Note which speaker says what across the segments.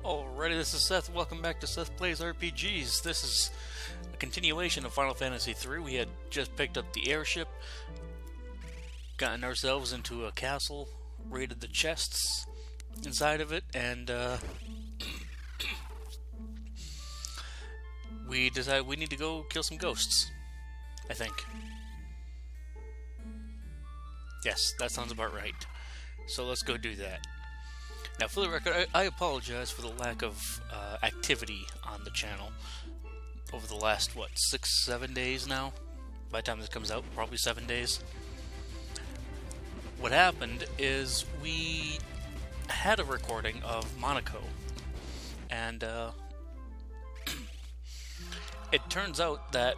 Speaker 1: Alrighty, this is Seth. Welcome back to Seth Plays RPGs. This is a continuation of Final Fantasy III. We had just picked up the airship, gotten ourselves into a castle, raided the chests inside of it, and we decided we need to go kill some ghosts, I think. Yes, that sounds about right. So let's go do that. Now, for the record, I apologize for the lack of activity on the channel over the last, 6-7 days now? By the time this comes out, probably 7 days. What happened is we had a recording of Monaco, and it turns out that...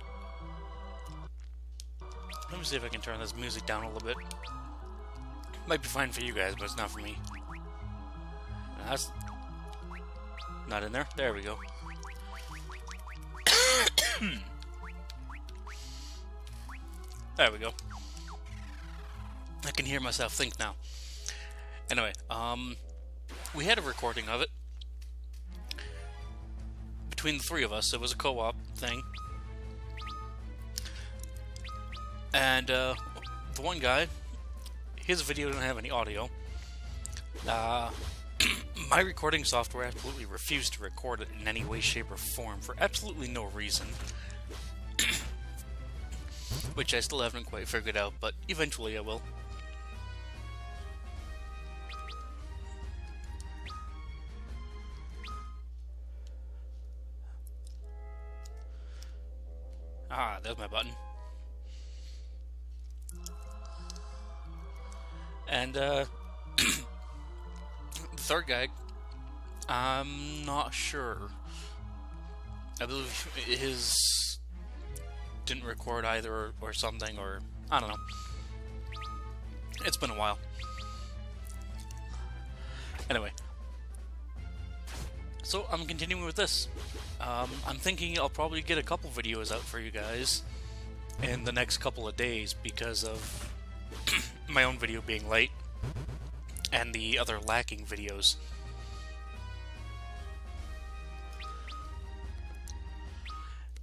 Speaker 1: Let me see if I can turn this music down a little bit. Might be fine for you guys, but it's not for me. That's not in there. There we go. There we go. I can hear myself think now. Anyway, we had a recording of it between the three of us. It was a co-op thing. And the one guy, his video didn't have any audio. My recording software absolutely refused to record it in any way, shape, or form for absolutely no reason. Which I still haven't quite figured out, but eventually I will. Ah, there's my button. And, the third guy, I'm not sure. I believe his didn't record either or something, or I don't know. It's been a while. Anyway. So I'm continuing with this. I'm thinking I'll probably get a couple videos out for you guys in the next couple of days because of my own video being late and the other lacking videos.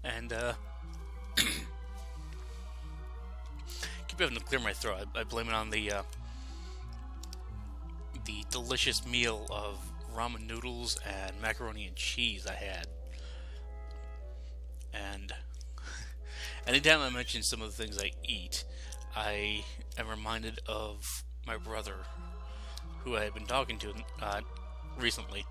Speaker 1: And keep having to clear my throat. I blame it on the delicious meal of ramen noodles and macaroni and cheese I had. And anytime I mention some of the things I eat, I am reminded of my brother, who I had been talking to recently.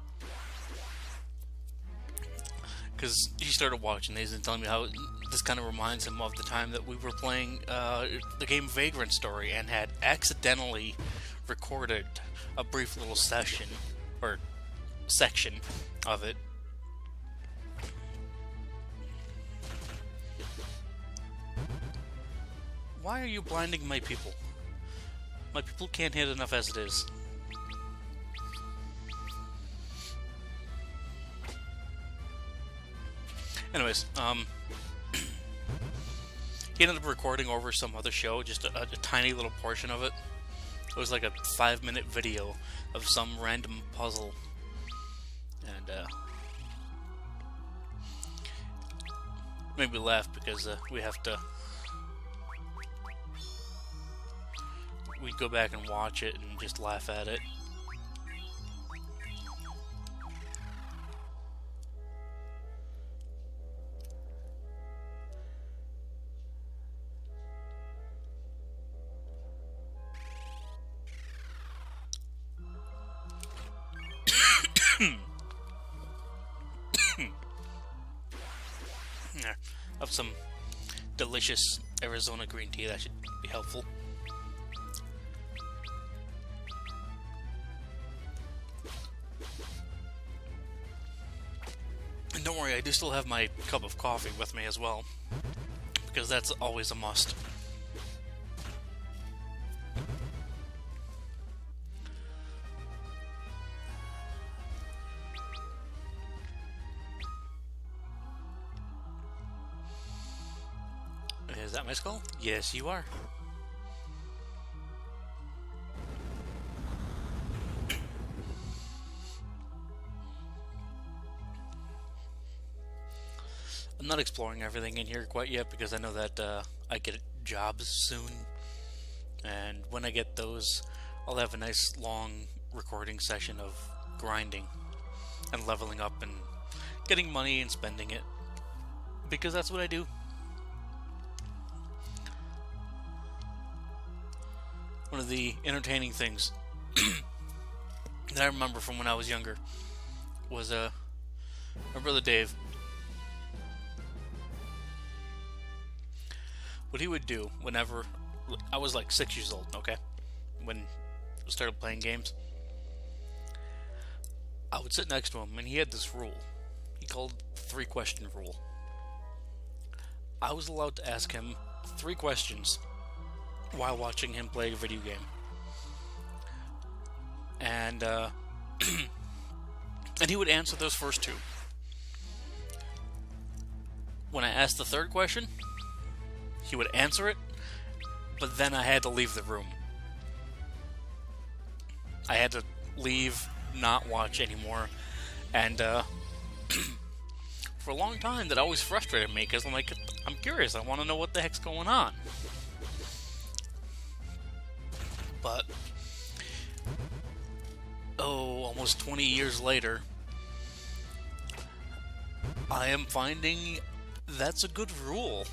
Speaker 1: Because he started watching these and telling me how this kind of reminds him of the time that we were playing the game Vagrant Story and had accidentally recorded a brief little session, or section of it. Why are you blinding my people? My people can't hit enough as it is. Anyways, he ended up recording over some other show, just a tiny little portion of it. It was like a 5-minute video of some random puzzle. And, made me laugh because we have to... We'd go back and watch it and just laugh at it. Of some delicious Arizona green tea, that should be helpful. And don't worry, I do still have my cup of coffee with me as well, because that's always a must. Is that my skull? Yes, you are. I'm not exploring everything in here quite yet because I know that I get jobs soon, and when I get those, I'll have a nice long recording session of grinding and leveling up and getting money and spending it, because that's what I do. One of the entertaining things that I remember from when I was younger was my brother Dave. What he would do whenever I was like 6 years old, okay, when I started playing games, I would sit next to him, and he had this rule. He called the 3-question rule. I was allowed to ask him 3 questions while watching him play a video game. And and he would answer those first 2. When I asked the 3rd question, he would answer it, but then I had to leave the room. I had to leave, not watch anymore, and for a long time that always frustrated me, because I'm like, I'm curious, I want to know what the heck's going on. But almost 20 years later, I am finding that's a good rule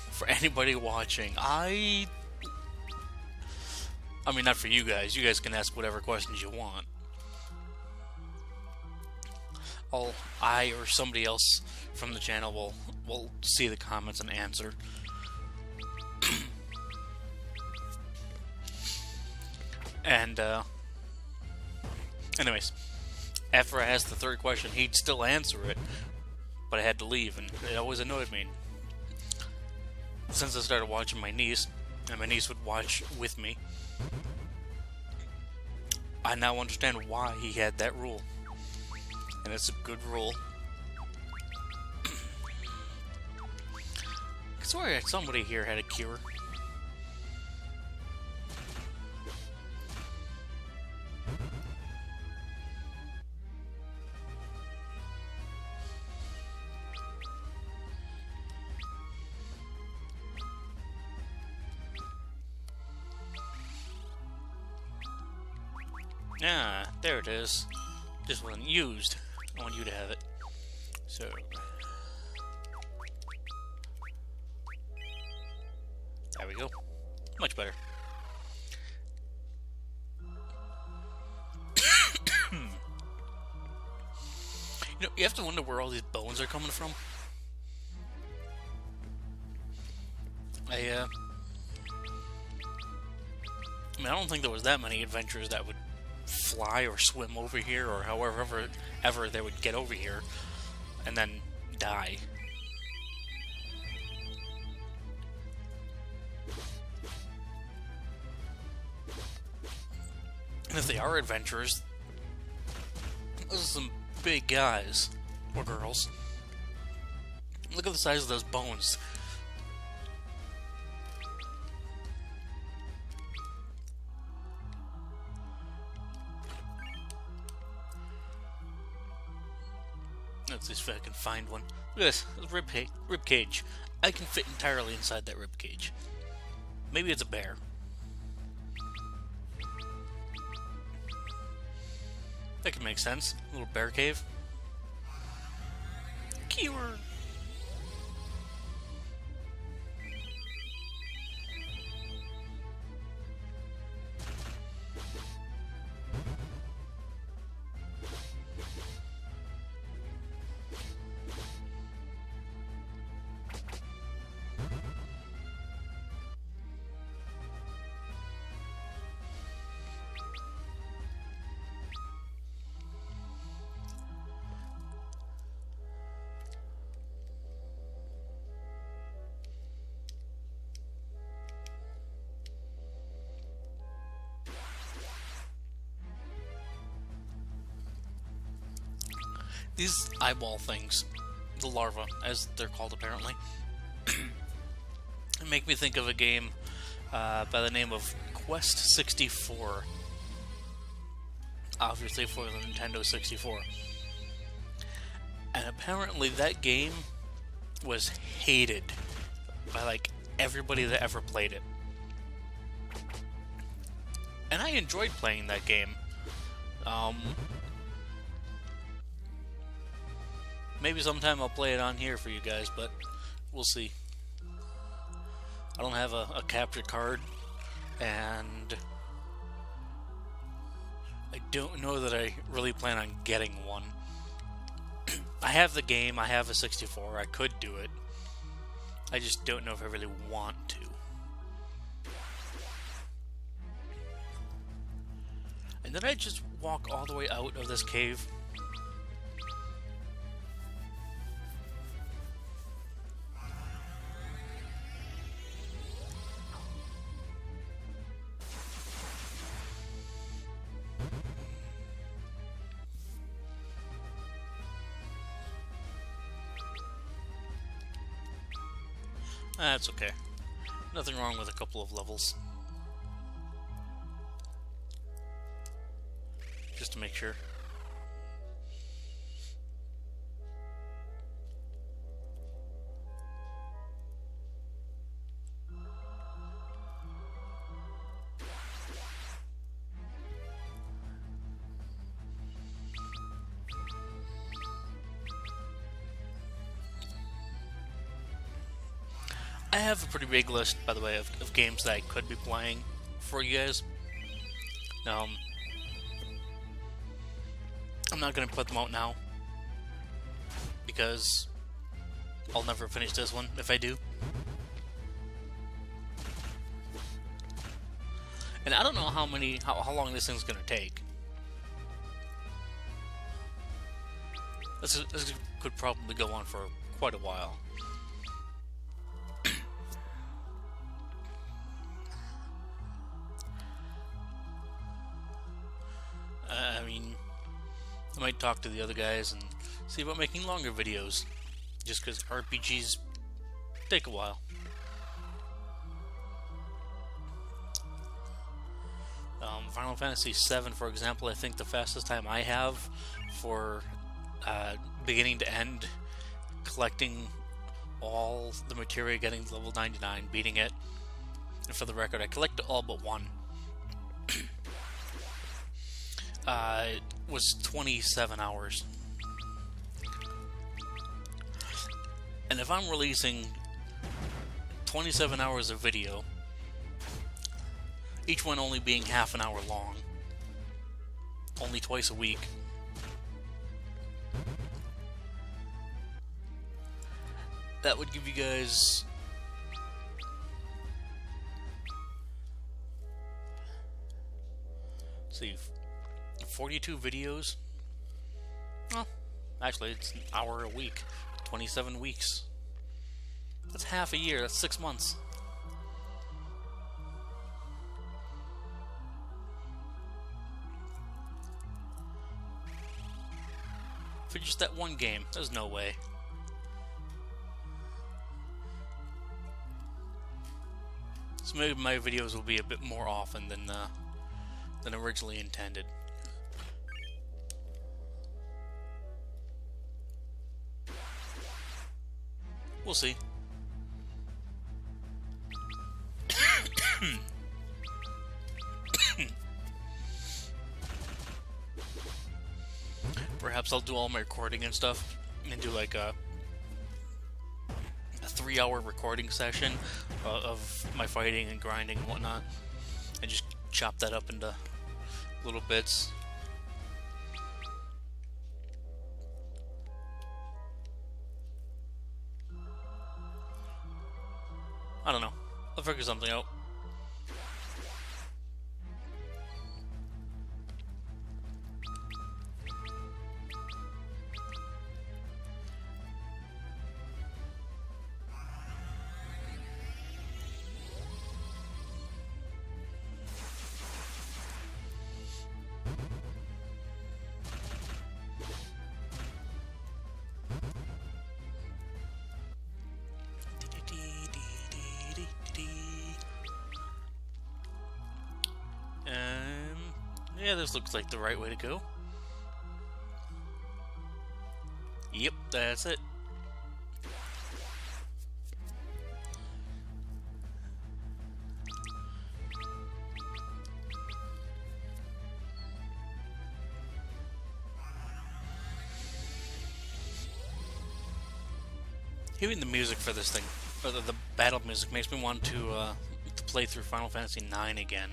Speaker 1: for anybody watching. I mean, not for you guys. You guys can ask whatever questions you want. I or somebody else from the channel will see the comments and answer. And anyways, after I asked the 3rd question, he'd still answer it, but I had to leave, and it always annoyed me. Since I started watching my niece, and my niece would watch with me, I now understand why he had that rule. And it's a good rule. I swear somebody here had a cure. Ah, there it is. Just wasn't used. I want you to have it. So. There we go. Much better. You know, you have to wonder where all these bones are coming from. I mean, I don't think there was that many adventurers that would fly or swim over here, or however ever they would get over here and then die. And if they are adventurers, those are some big guys or girls. Look at the size of those bones. Let's see if I can find one. Look at this, rib cage. I can fit entirely inside that rib cage. Maybe it's a bear. That could make sense. A little bear cave. Keyword. These eyeball things, the larvae, as they're called apparently, make me think of a game by the name of Quest 64. Obviously for the Nintendo 64. And apparently that game was hated by like everybody that ever played it. And I enjoyed playing that game. Maybe sometime I'll play it on here for you guys, but we'll see. I don't have a capture card, and I don't know that I really plan on getting one. I have the game, I have a 64, I could do it. I just don't know if I really want to. And then I just walk all the way out of this cave. That's okay. Nothing wrong with a couple of levels. Just to make sure. I have a pretty big list, by the way, of games that I could be playing for you guys. I'm not going to put them out now, because I'll never finish this one if I do. And I don't know how long this thing's going to take. This could probably go on for quite a while. I mean, I might talk to the other guys and see about making longer videos, just because RPGs take a while. Final Fantasy VII, for example, I think the fastest time I have for beginning to end, collecting all the materia, getting to level 99, beating it, and for the record, I collected all but one. Was 27 hours. And if I'm releasing 27 hours of video, each one only being half an hour long, only twice a week, that would give you guys 42 videos. Well, actually, it's an hour a week. 27 weeks. That's half a year. That's 6 months. For just that one game, there's no way. So maybe my videos will be a bit more often than originally intended. We'll see. Perhaps I'll do all my recording and stuff and do like a 3-hour recording session of my fighting and grinding and whatnot, and just chop that up into little bits. I don't know. I'll figure something out. Yeah, this looks like the right way to go. Yep, that's it. Hearing the music for this thing, or the battle music, makes me want to play through Final Fantasy IX again.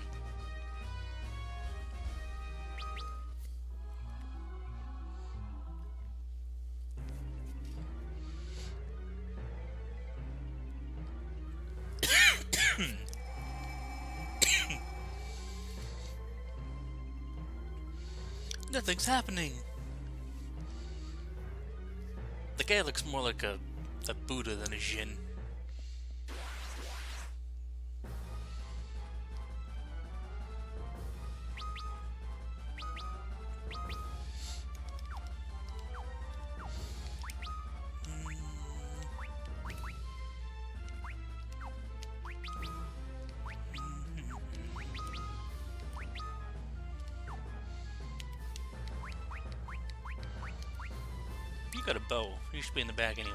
Speaker 1: Nothing's happening. The guy looks more like a Buddha than a Jin. You got a bow. You should be in the back anyway.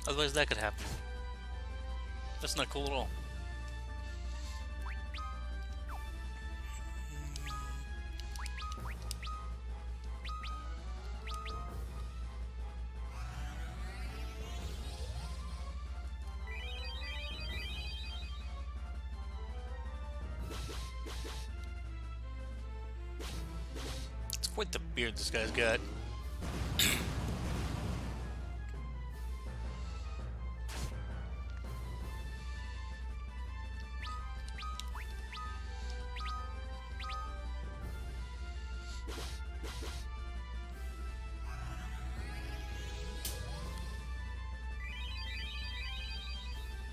Speaker 1: Otherwise that could happen. That's not cool at all. It's quite the beard this guy's got.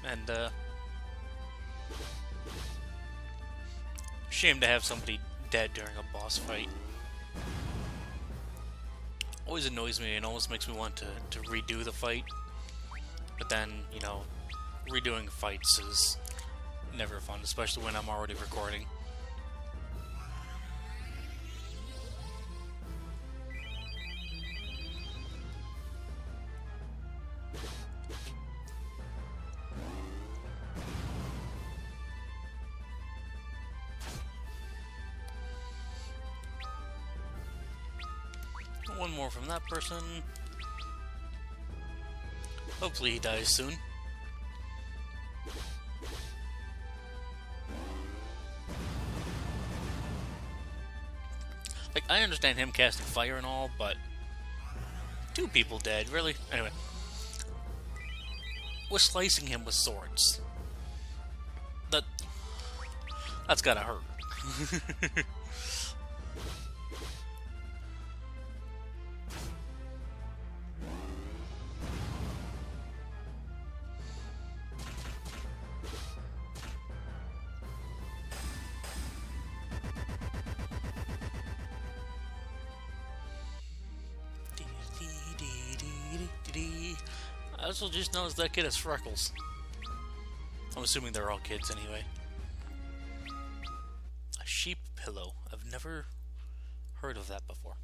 Speaker 1: And, shame to have somebody dead during a boss fight. Always annoys me and almost makes me want to redo the fight. But then, you know, redoing fights is never fun, especially when I'm already recording. One more from that person. Hopefully he dies soon. Like, I understand him casting fire and all, but 2 people dead, really? Anyway. We're slicing him with swords. That's gotta hurt. I also just noticed that kid has freckles. I'm assuming they're all kids anyway. A sheep pillow. I've never heard of that before.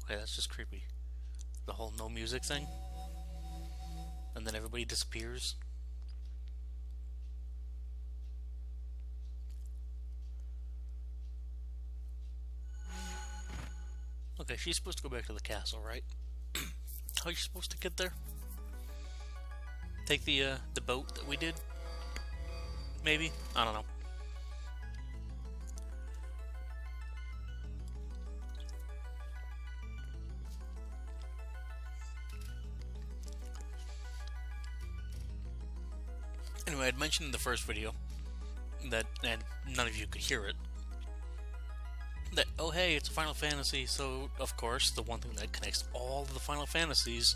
Speaker 1: Okay, that's just creepy. The whole no music thing. And then everybody disappears. Okay, she's supposed to go back to the castle, right? How are you supposed to get there? Take the boat that we did? Maybe? I don't know. Anyway, I'd mentioned in the first video that, and none of you could hear it, that, oh hey, it's a Final Fantasy, so, of course, the one thing that connects all of the Final Fantasies,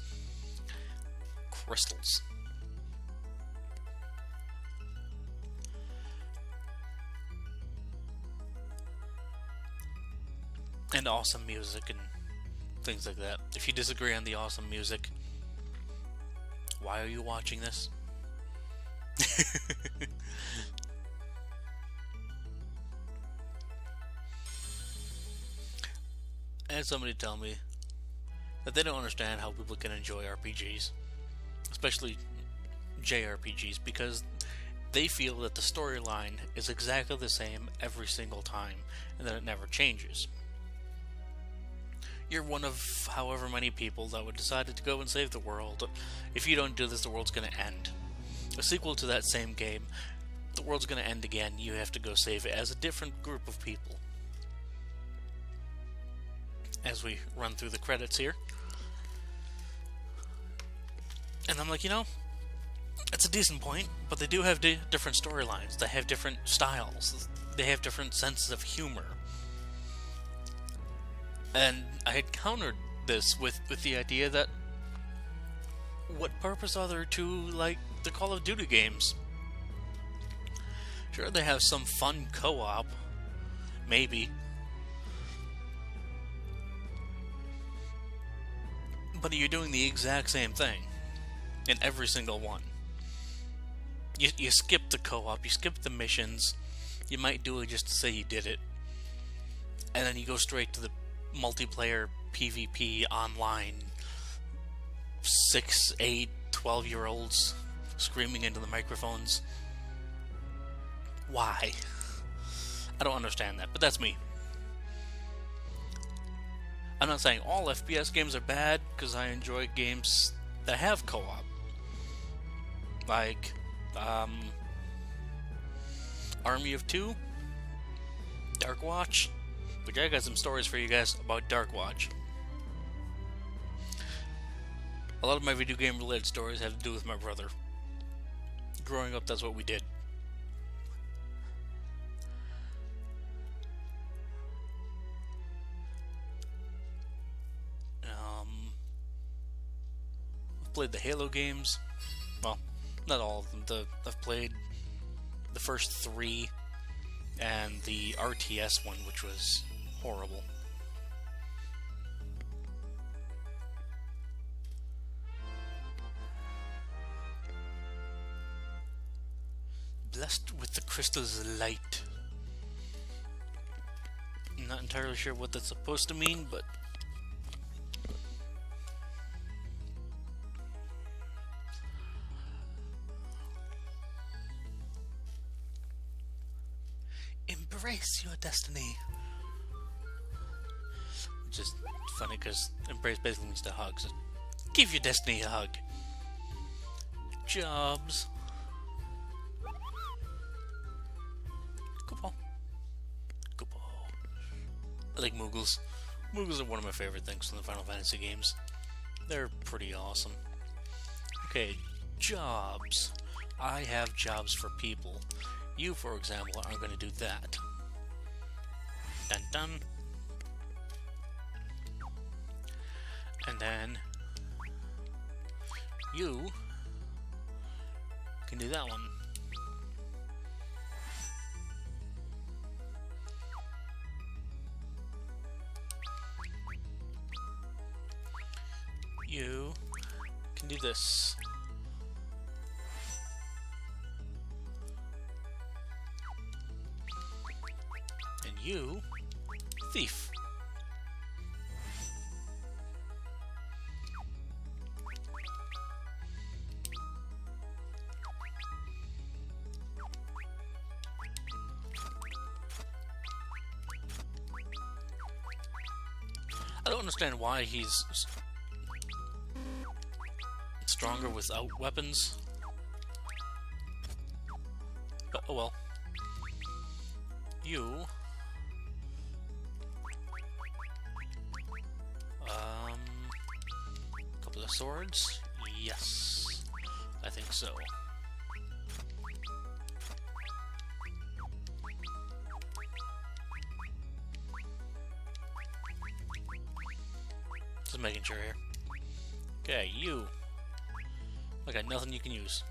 Speaker 1: crystals. And awesome music and things like that. If you disagree on the awesome music, why are you watching this? had somebody tell me that they don't understand how people can enjoy RPGs, especially JRPGs, because they feel that the storyline is exactly the same every single time and that it never changes. You're one of however many people that would decide to go and save the world. If you don't do this, the world's going to end. A sequel to that same game, the world's going to end again. You have to go save it as a different group of people. As we run through the credits here. And I'm like, it's a decent point, but they do have different storylines. They have different styles. They have different senses of humor. And I had countered this with the idea that what purpose are there to, like, the Call of Duty games? Sure, they have some fun co-op, maybe. But you're doing the exact same thing in every single one. You skip the co-op, you skip the missions, you might do it just to say you did it, and then you go straight to the multiplayer PvP online 6, 8, 12-year-olds screaming into the microphones. Why? I don't understand that, but that's me. I'm not saying all FPS games are bad, because I enjoy games that have co-op. Like, Army of Two, Dark Watch, which I got some stories for you guys about Dark Watch. A lot of my video game related stories have to do with my brother. Growing up, that's what we did. I've played the Halo games. Well, not all of them. I've played the first 3 and the RTS one, which was horrible. Blessed with the crystal's light. I'm not entirely sure what that's supposed to mean, but embrace your destiny. Which is funny because embrace basically means to hug, so give your destiny a hug. Jobs. Good ball. I like Moogles. Moogles are one of my favorite things from the Final Fantasy games. They're pretty awesome. Okay, jobs. I have jobs for people. You, for example, are going to do that. Dun dun. And then you can do that one. You can do this. And you, thief. I don't understand why he's stronger without weapons. But oh well. You couple of swords? Yes. I think so. Just making sure here. Okay, you. I got nothing you can use.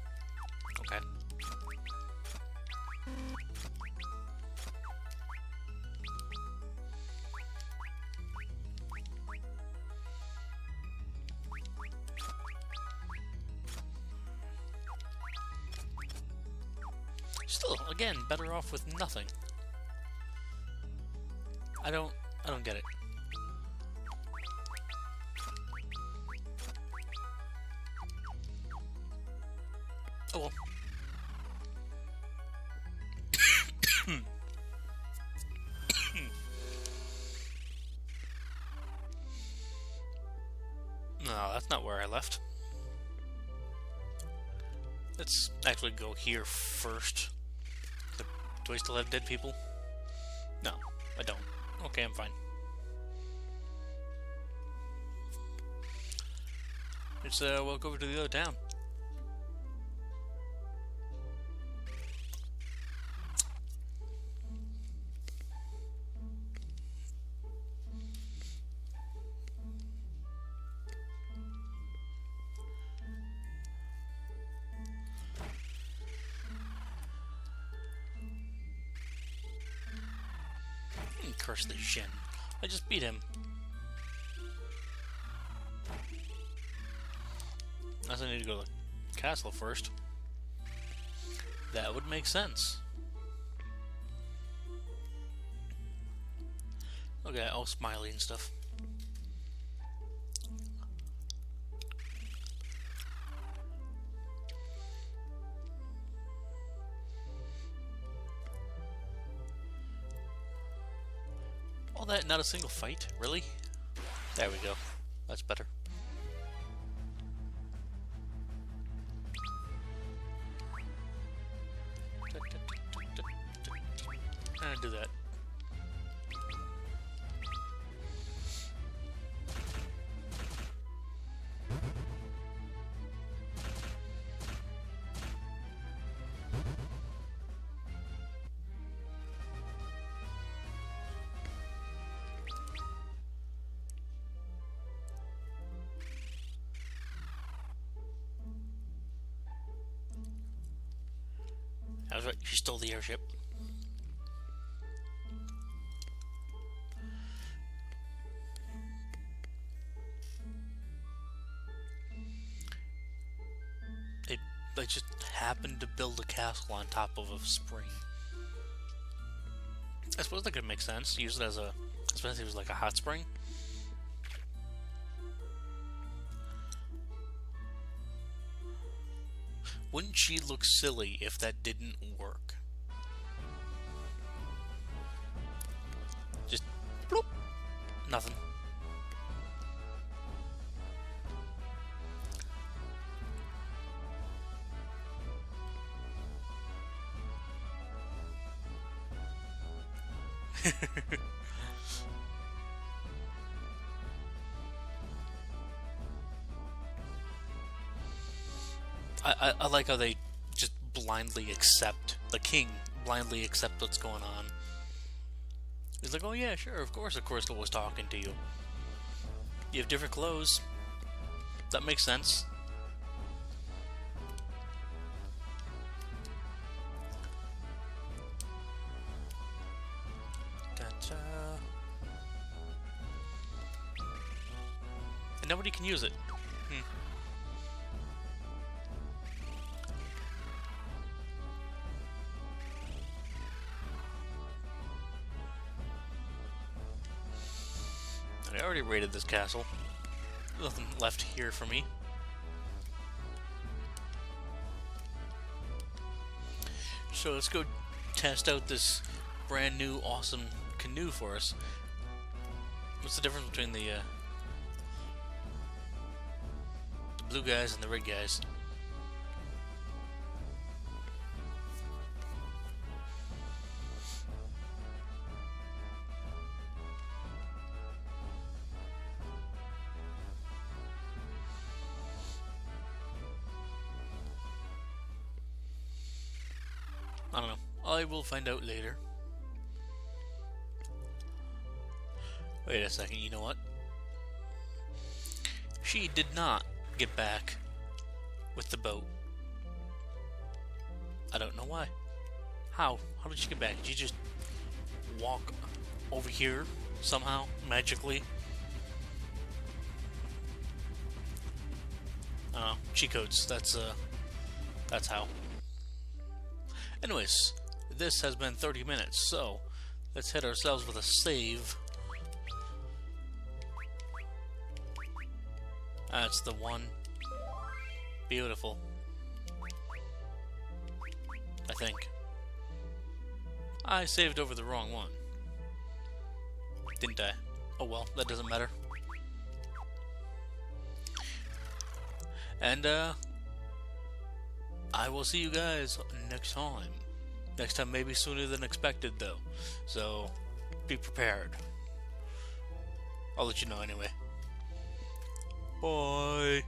Speaker 1: Okay. Still, again, better off with nothing. I don't get it. that's not where I left. Let's actually go here first. Do I still have dead people? No, I don't. Okay, I'm fine. Let's walk over to the other town. Curse the Shin. I just beat him. Unless I need to go to the castle first. That would make sense. Okay, all smiley and stuff. All that, not a single fight? Really? There we go. That's better. Do that. I was right, she stole the airship. They just happened to build a castle on top of a spring. I suppose that could make sense. Use it as a, especially if it was like a hot spring. Wouldn't she look silly if that didn't work? Just bloop. Nothing. I like how they just blindly accept, the king blindly accept what's going on. He's like, oh yeah, sure, of course I was talking to you. You have different clothes. That makes sense. Gotcha. And nobody can use it. I already raided this castle. Nothing left here for me. So let's go test out this brand new awesome canoe for us. What's the difference between the blue guys and the red guys? I don't know. I will find out later. Wait a second, you know what? She did not get back with the boat. I don't know why. How? How did she get back? Did she just walk over here somehow, magically? Cheat codes. That's how. Anyways, this has been 30 minutes, so let's hit ourselves with a save. That's the one. Beautiful. I think. I saved over the wrong one. Didn't I? Oh well, that doesn't matter. And I will see you guys next time. Next time, maybe sooner than expected, though. So be prepared. I'll let you know anyway. Bye.